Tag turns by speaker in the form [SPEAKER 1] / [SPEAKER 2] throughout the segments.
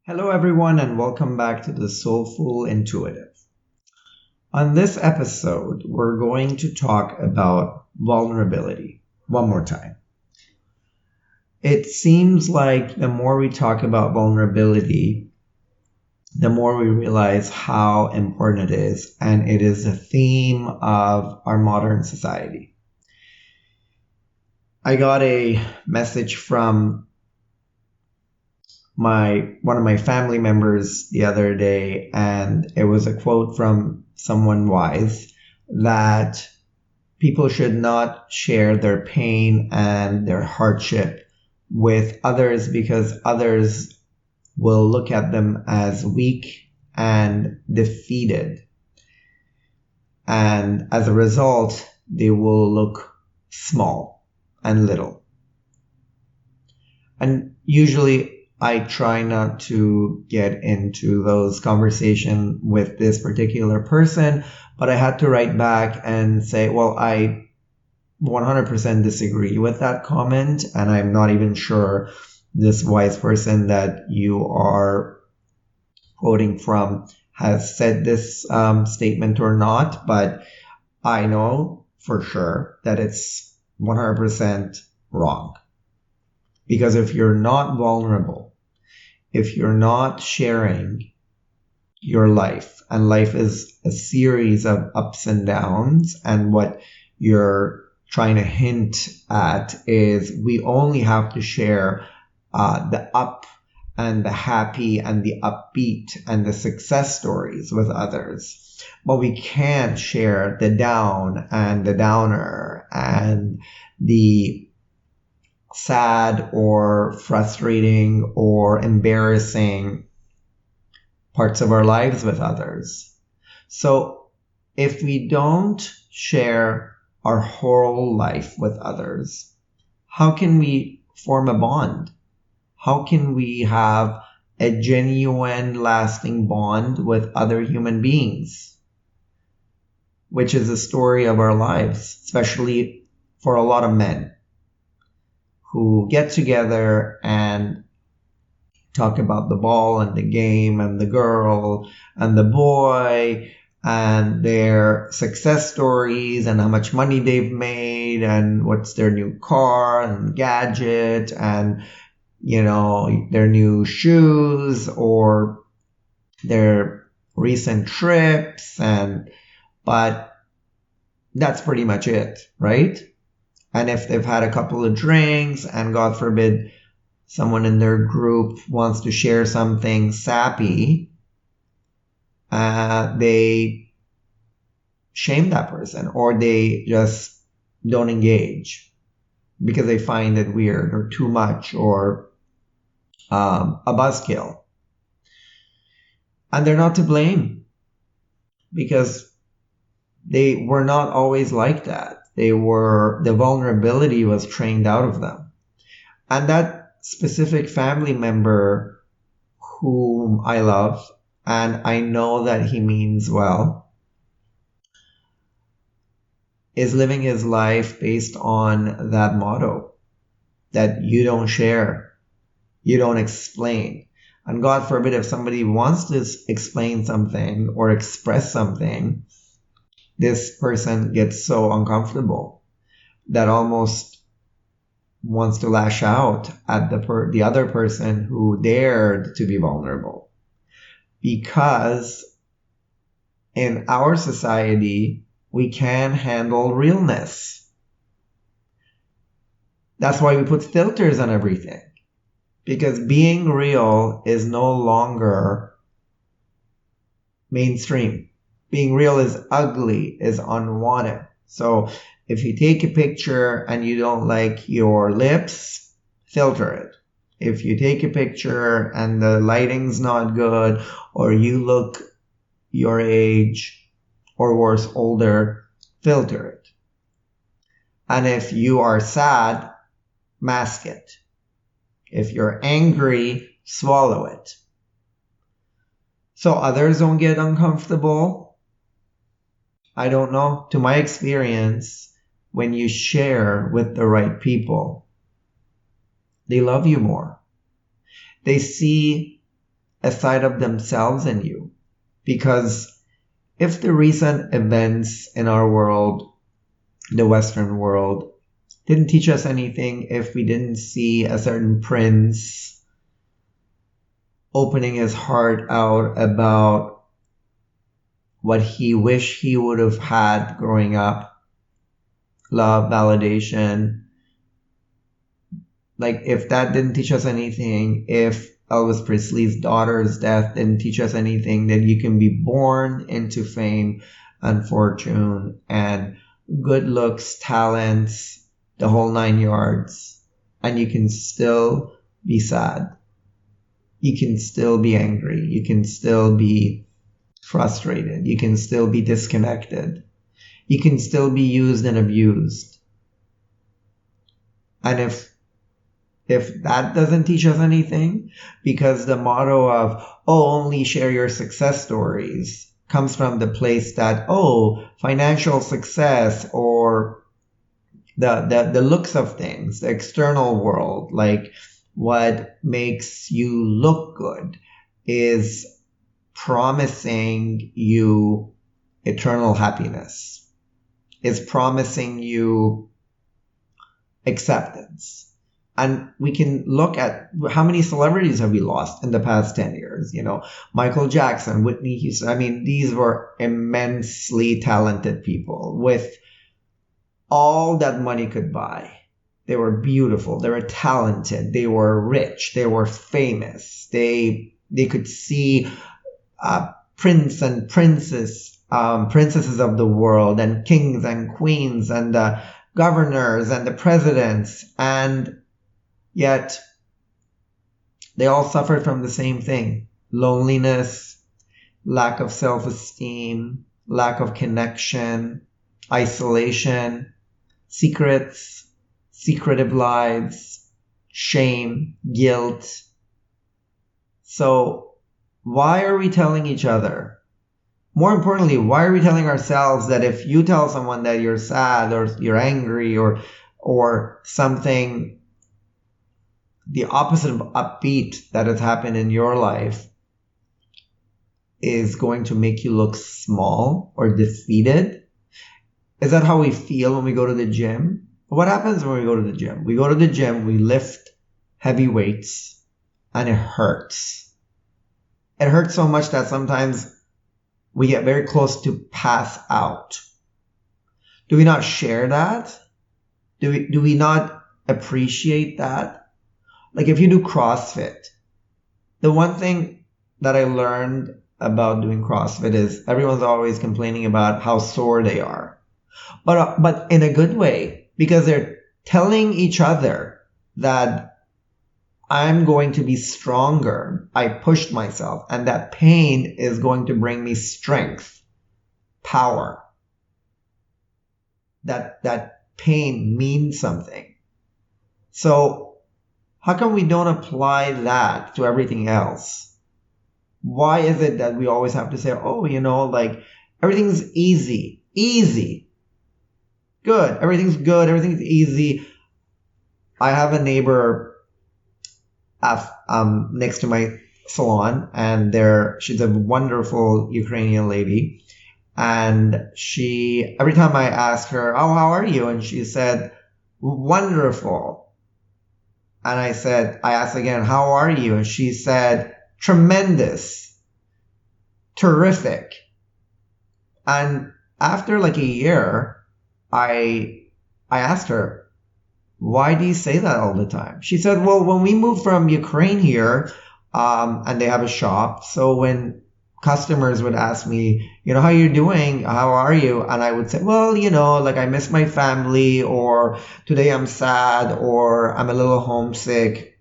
[SPEAKER 1] Hello, everyone, and welcome back to the Soulful Intuitive. On this episode, we're going to talk about vulnerability one more time. It seems like the more we talk about vulnerability, the more we realize how important it is, and it is a theme of our modern society. I got a message from one of my family members the other day, and it was a quote from someone wise that people should not share their pain and their hardship with others because others will look at them as weak and defeated. And as a result, they will look small and little. And usually I try not to get into those conversations with this particular person, but I had to write back and say, well, I 100% disagree with that comment, and I'm not even sure this wise person that you are quoting from has said this statement or not, but I know for sure that it's 100% wrong. Because if you're not vulnerable, if you're not sharing your life, and life is a series of ups and downs, and what you're trying to hint at is we only have to share the up and the happy and the upbeat and the success stories with others. But we can't share the down and the downer and the sad or frustrating or embarrassing parts of our lives with others. So if we don't share our whole life with others, how can we form a bond? How can we have a genuine, lasting bond with other human beings? Which is the story of our lives, especially for a lot of men who get together and talk about the ball and the game and the girl and the boy and their success stories and how much money they've made and what's their new car and gadget and, their new shoes or their recent trips. But that's pretty much it, right? And if they've had a couple of drinks and God forbid someone in their group wants to share something sappy, they shame that person or they just don't engage because they find it weird or too much or a buzzkill. And they're not to blame because they were not always like that. The vulnerability was trained out of them. And that specific family member whom I love, and I know that he means well, is living his life based on that motto that you don't share, you don't explain. And God forbid if somebody wants to explain something or express something, this person gets so uncomfortable that almost wants to lash out at the other person who dared to be vulnerable. Because in our society, we can handle realness. That's why we put filters on everything. Because being real is no longer mainstream. Being real is ugly, is unwanted. So if you take a picture and you don't like your lips, filter it. If you take a picture and the lighting's not good, or you look your age, or worse, older, filter it. And if you are sad, mask it. If you're angry, swallow it. So others don't get uncomfortable. I don't know. To my experience, when you share with the right people, they love you more. They see a side of themselves in you. Because if the recent events in our world, the Western world, didn't teach us anything, if we didn't see a certain prince opening his heart out about what he wished he would have had growing up, love, validation, like if that didn't teach us anything, if Elvis Presley's daughter's death didn't teach us anything, that you can be born into fame and fortune and good looks, talents, the whole 9 yards, and you can still be sad. You can still be angry. You can still be frustrated. You can still be disconnected. You can still be used and abused. And if that doesn't teach us anything, because the motto of, only share your success stories comes from the place that, financial success or the looks of things, the external world, like what makes you look good is promising you eternal happiness, is promising you acceptance. And we can look at how many celebrities have we lost in the past 10 years, Michael Jackson, Whitney Houston. I mean, these were immensely talented people with all that money could buy. They were beautiful. They were talented. They were rich. They were famous. They could see prince and princesses of the world, and kings and queens and the governors and the presidents, and yet they all suffered from the same thing: loneliness, lack of self-esteem, lack of connection, isolation, secrets, secretive lives, shame, guilt. So why are we telling each other? More importantly, why are we telling ourselves that if you tell someone that you're sad or you're angry or something, the opposite of upbeat that has happened in your life is going to make you look small or defeated? Is that how we feel when we go to the gym? What happens when we go to the gym? We go to the gym, we lift heavy weights, and it hurts. It hurts so much that sometimes we get very close to pass out. Do we not share that? Do we not appreciate that? Like if you do CrossFit, the one thing that I learned about doing CrossFit is everyone's always complaining about how sore they are. But in a good way, because they're telling each other that I'm going to be stronger. I pushed myself, and that pain is going to bring me strength, power. That pain means something. So how come we don't apply that to everything else? Why is it that we always have to say, like everything's easy, good, everything's good, everything's easy. I have a neighbor next to my salon, and she's a wonderful Ukrainian lady. And every time I ask her, how are you? And she said, wonderful. And I asked again, how are you? And she said, tremendous, terrific. And after like a year, I asked her, why do you say that all the time? She said, well, when we moved from Ukraine here, and they have a shop, so when customers would ask me, how you doing? How are you? And I would say, well, like I miss my family, or today I'm sad, or I'm a little homesick,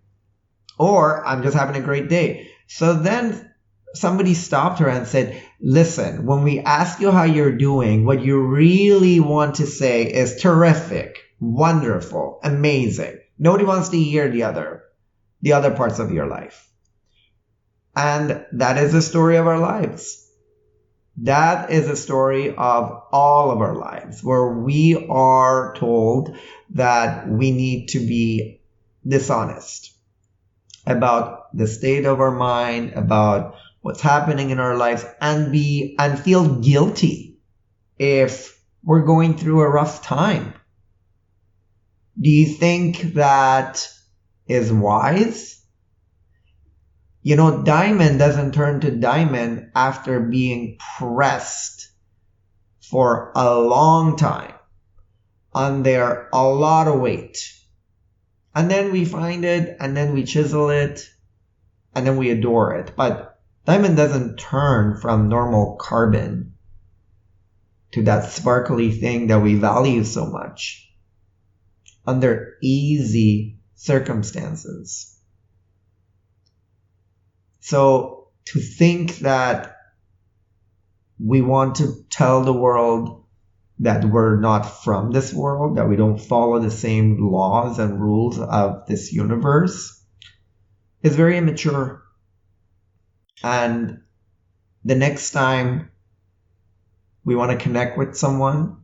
[SPEAKER 1] or I'm just having a great day. So then somebody stopped her and said, listen, when we ask you how you're doing, what you really want to say is terrific, wonderful, amazing. Nobody wants to hear the other parts of your life. And that is the story of our lives. That is a story of all of our lives, where we are told that we need to be dishonest. about the state of our mind, about what's happening in our lives, and feel guilty if we're going through a rough time. Do you think that is wise? You know, diamond doesn't turn to diamond after being pressed for a long time under a lot of weight. And then we find it, and then we chisel it, and then we adore it. But diamond doesn't turn from normal carbon to that sparkly thing that we value so much under easy circumstances. So to think that we want to tell the world that we're not from this world, that we don't follow the same laws and rules of this universe, is very immature. And the next time we want to connect with someone,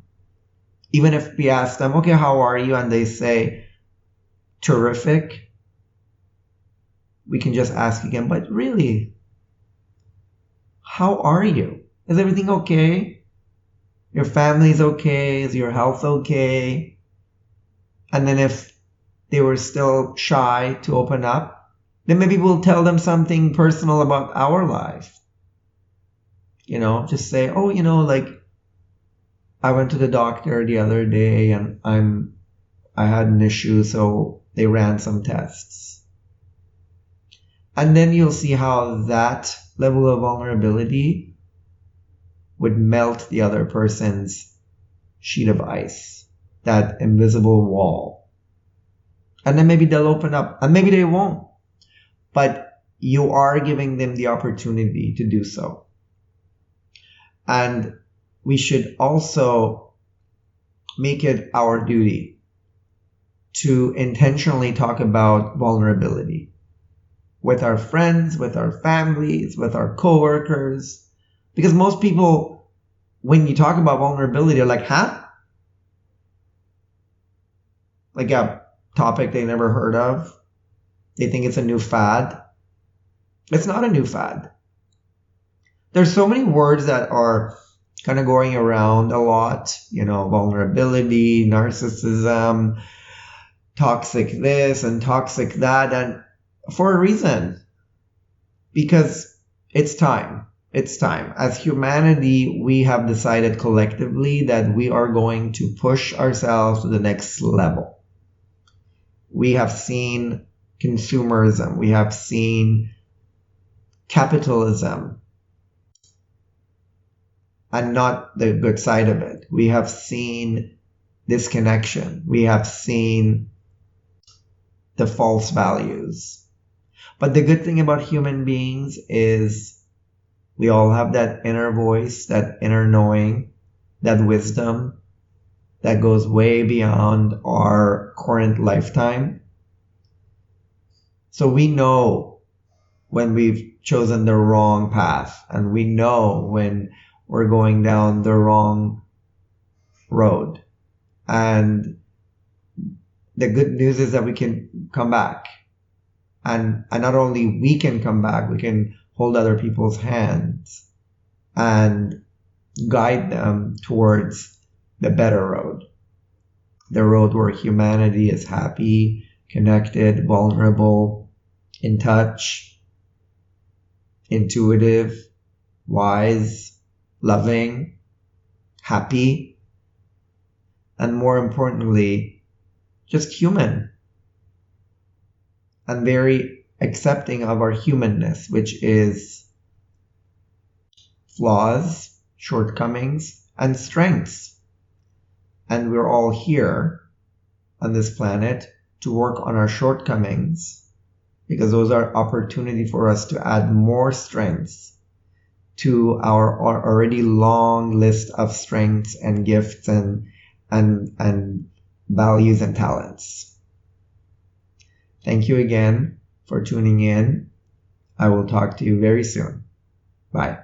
[SPEAKER 1] even if we ask them, okay, how are you? And they say, terrific. We can just ask again, but really, how are you? Is everything okay? Your family's okay? Is your health okay? And then if they were still shy to open up, then maybe we'll tell them something personal about our life. You know, just say, oh, you know, like, I went to the doctor the other day and I had an issue, so they ran some tests. And then you'll see how that level of vulnerability would melt the other person's sheet of ice, that invisible wall. And then maybe they'll open up, and maybe they won't. But you are giving them the opportunity to do so. And we should also make it our duty to intentionally talk about vulnerability with our friends, with our families, with our coworkers. Because most people, when you talk about vulnerability, are like, huh? Like a topic they never heard of. They think it's a new fad. It's not a new fad. There's so many words that are kind of going around a lot, you know, vulnerability, narcissism, toxic this and toxic that, and for a reason. Because it's time. It's time. As humanity, we have decided collectively that we are going to push ourselves to the next level. We have seen consumerism. We have seen capitalism. And not the good side of it. We have seen disconnection. We have seen the false values. But the good thing about human beings is we all have that inner voice, that inner knowing, that wisdom that goes way beyond our current lifetime. So we know when we've chosen the wrong path, and we know when we're going down the wrong road. And the good news is that we can come back. And not only we can come back, we can hold other people's hands and guide them towards the better road. The road where humanity is happy, connected, vulnerable, in touch, intuitive, wise, loving, happy, and more importantly, just human, and very accepting of our humanness, which is flaws, shortcomings, and strengths. And we're all here on this planet to work on our shortcomings, because those are opportunity for us to add more strengths to our already long list of strengths and gifts and values and talents. Thank you again for tuning in. I will talk to you very soon. Bye.